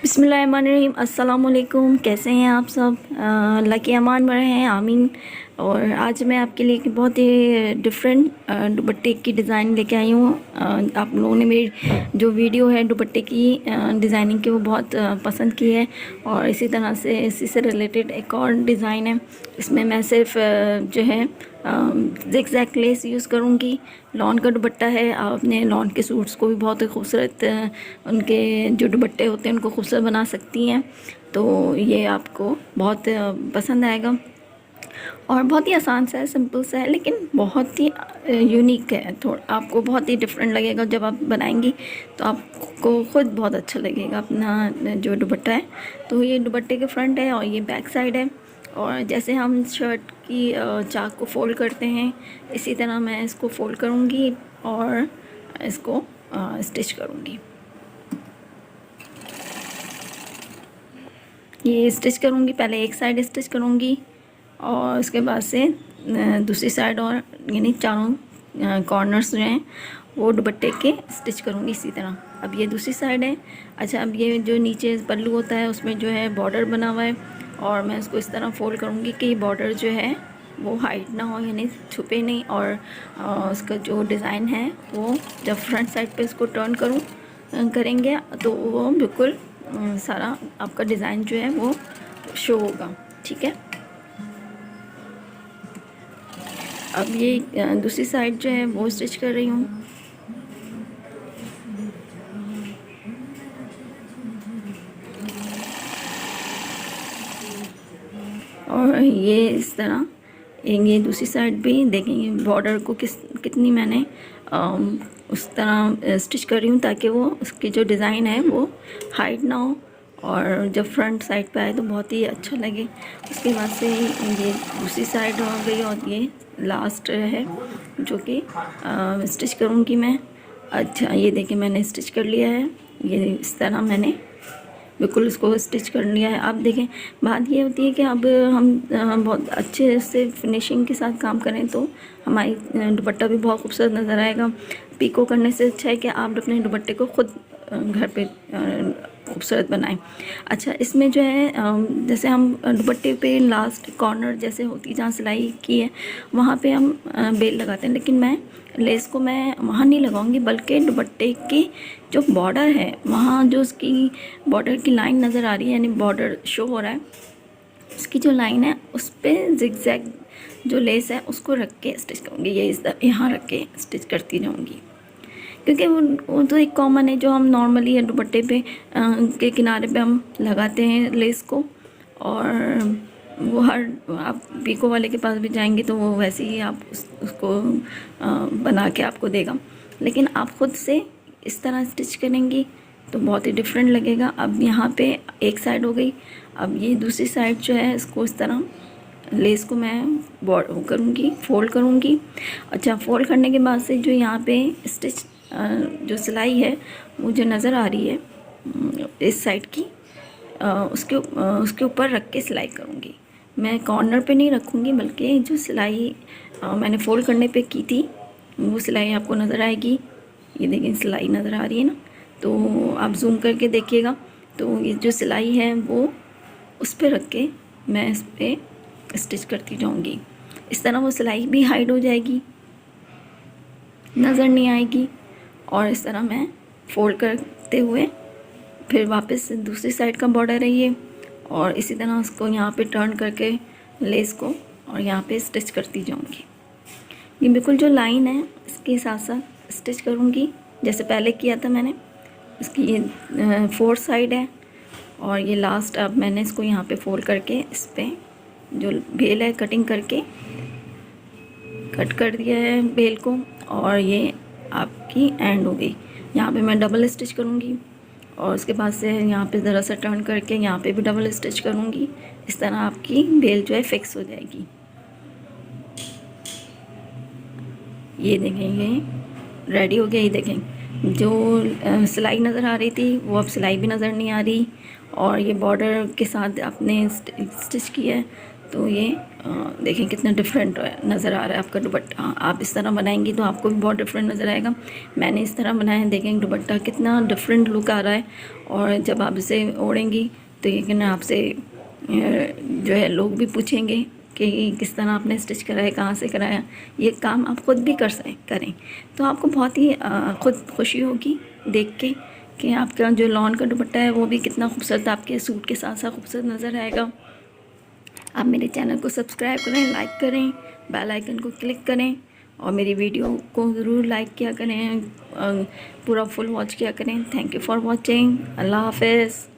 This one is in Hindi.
बिस्मिल्लाहिर्रहमानिर्रहीम। अस्सलाम वालेकुम। कैसे हैं आप सब? अल्लाह के अमान में रहें, आमीन। और आज मैं आपके लिए एक बहुत ही डिफरेंट दुपट्टे की डिज़ाइन लेके आई हूँ। आप लोगों ने मेरी जो वीडियो है दुपट्टे की डिज़ाइनिंग की वो बहुत पसंद की है। और इसी तरह से इसी से रिलेटेड एक और डिज़ाइन है। इसमें मैं सिर्फ जो है ज़िगज़ैग लेस यूज़ करूँगी। लॉन का दुपट्टा है। आप अपने लॉन के सूट्स को भी बहुत ही खूबसूरत उनके जो दुपट्टे होते हैं उनको खूबसूरत बना सकती हैं। तो ये आपको बहुत पसंद आएगा और बहुत ही आसान सा है, सिंपल सा है, लेकिन बहुत ही यूनिक है। थोड़ा आपको बहुत ही डिफरेंट लगेगा जब आप बनाएंगी, तो आपको ख़ुद बहुत अच्छा लगेगा अपना जो दुपट्टा है। तो ये दुपट्टे के फ्रंट है और ये बैक साइड है। और जैसे हम शर्ट की चाक को फ़ोल्ड करते हैं, इसी तरह मैं इसको फ़ोल्ड करूँगी और इसको स्टिच करूँगी। ये स्टिच करूँगी, पहले एक साइड स्टिच करूँगी और उसके बाद से दूसरी साइड, और यानी चारों कॉर्नर्स जो हैं वो दुपट्टे के स्टिच करूँगी इसी तरह। अब ये दूसरी साइड है। अच्छा, अब ये जो नीचे पल्लू होता है उसमें जो है बॉर्डर बना हुआ है और मैं इसको इस तरह फ़ोल्ड करूँगी कि बॉर्डर जो है वो हाइड ना हो, यानी छुपे नहीं। और उसका जो डिज़ाइन है वो जब फ्रंट साइड पे इसको टर्न करेंगे तो वो बिल्कुल सारा आपका डिज़ाइन जो है वो शो होगा। ठीक है। अब ये दूसरी साइड जो है वो स्टिच कर रही हूँ। और ये इस तरह ये दूसरी साइड भी देखेंगे बॉर्डर को कितनी मैंने उस तरह स्टिच कर रही हूँ ताकि वो उसकी जो डिज़ाइन है वो हाइड ना हो और जब फ्रंट साइड पे आए तो बहुत ही अच्छा लगे। उसके बाद से ये दूसरी साइड हो गई और ये लास्ट है जो कि स्टिच करूँगी मैं। अच्छा, ये देखिए मैंने स्टिच कर लिया है। ये इस तरह मैंने बिल्कुल इसको स्टिच कर लिया है। अब देखें, बात ये होती है कि अब हम बहुत अच्छे से फिनिशिंग के साथ काम करें तो हमारी दुपट्टा भी बहुत खूबसूरत नज़र आएगा। पीको करने से अच्छा है कि आप अपने दुपट्टे को खुद घर पे खूबसूरत बनाएं। अच्छा, इसमें जो है जैसे हम दुपट्टे पे लास्ट कॉर्नर जैसे होती जहाँ सिलाई की है वहाँ पे हम बेल लगाते हैं, लेकिन मैं लेस को मैं वहाँ नहीं लगाऊंगी, बल्कि दुपट्टे की जो बॉर्डर है वहाँ जो उसकी बॉर्डर की लाइन नज़र आ रही है, यानी बॉर्डर शो हो रहा है, उसकी जो लाइन है उस पर ज़िगज़ैग जो लेस है उसको रख के स्टिच करूँगी। ये इस यहाँ रख के स्टिच करती जाऊँगी, क्योंकि वो तो एक कॉमन है जो हम नॉर्मली है दुपट्टे पे के किनारे पे हम लगाते हैं लेस को। और वो हर आप पीको वाले के पास भी जाएंगे तो वो वैसे ही आप उसको बना के आपको देगा, लेकिन आप ख़ुद से इस तरह स्टिच करेंगी तो बहुत ही डिफरेंट लगेगा। अब यहाँ पे एक साइड हो गई, अब ये दूसरी साइड जो है इसको इस तरह लेस को मैं वो करूँगी, फ़ोल्ड करूँगी। अच्छा, फ़ोल्ड करने के बाद से जो यहाँ पे स्टिच जो सिलाई है वो जो नज़र आ रही है इस साइड की उसके ऊपर रख के सिलाई करूँगी। मैं कॉर्नर पे नहीं रखूँगी, बल्कि जो सिलाई मैंने फ़ोल्ड करने पे की थी वो सिलाई आपको नज़र आएगी। ये देखिए सिलाई नज़र आ रही है ना, तो आप जूम करके देखिएगा। तो ये जो सिलाई है वो उस पर रख के मैं इस पर स्टिच करती जाऊँगी। इस तरह वो सिलाई भी हाइड हो जाएगी, नज़र नहीं आएगी। और इस तरह मैं फ़ोल्ड करते हुए फिर वापस दूसरी साइड का बॉर्डर है ये, और इसी तरह उसको यहाँ पे टर्न करके लेस को और यहाँ पे स्टिच करती जाऊँगी। ये बिल्कुल जो लाइन है इसके साथ साथ स्टिच करूँगी जैसे पहले किया था मैंने। इसकी ये फोर्थ साइड है और ये लास्ट, अब मैंने इसको यहाँ पे फोल्ड करके इस पर जो बेल है कटिंग करके कट कर दिया है बेल को, और ये आपकी एंड हो गई। यहाँ पे मैं डबल स्टिच करूँगी और उसके बाद से यहाँ पे ज़रा सा टर्न करके यहाँ पे भी डबल स्टिच करूँगी। इस तरह आपकी बेल जो है फिक्स हो जाएगी। ये देखेंगे रेडी हो गया। ये देखें जो सिलाई नज़र आ रही थी वो अब सिलाई भी नज़र नहीं आ रही, और ये बॉर्डर के साथ आपने स्टिच किया है तो ये देखें कितना डिफरेंट नज़र आ रहा है आपका दुपट्टा। आप इस तरह बनाएंगी तो आपको भी बहुत डिफरेंट नज़र आएगा। मैंने इस तरह बनाया है, देखें दुपट्टा कितना डिफरेंट लुक आ रहा है। और जब आप इसे ओढ़ेंगी तो यकीन आपसे जो है लोग भी पूछेंगे कि किस तरह आपने स्टिच कराया, कहाँ से कराया। ये काम आप ख़ुद भी करें तो आपको बहुत ही खुद खुशी होगी देख के कि आपका जो लॉन का दुपट्टा है वो भी कितना खूबसूरत आपके सूट के साथ साथ खूबसूरत नज़र आएगा। आप मेरे चैनल को सब्सक्राइब करें, लाइक करें, बेल आइकन को क्लिक करें और मेरी वीडियो को ज़रूर लाइक किया करें, पूरा फुल वॉच किया करें। Thank you for watching. अल्लाह हाफ़िज़।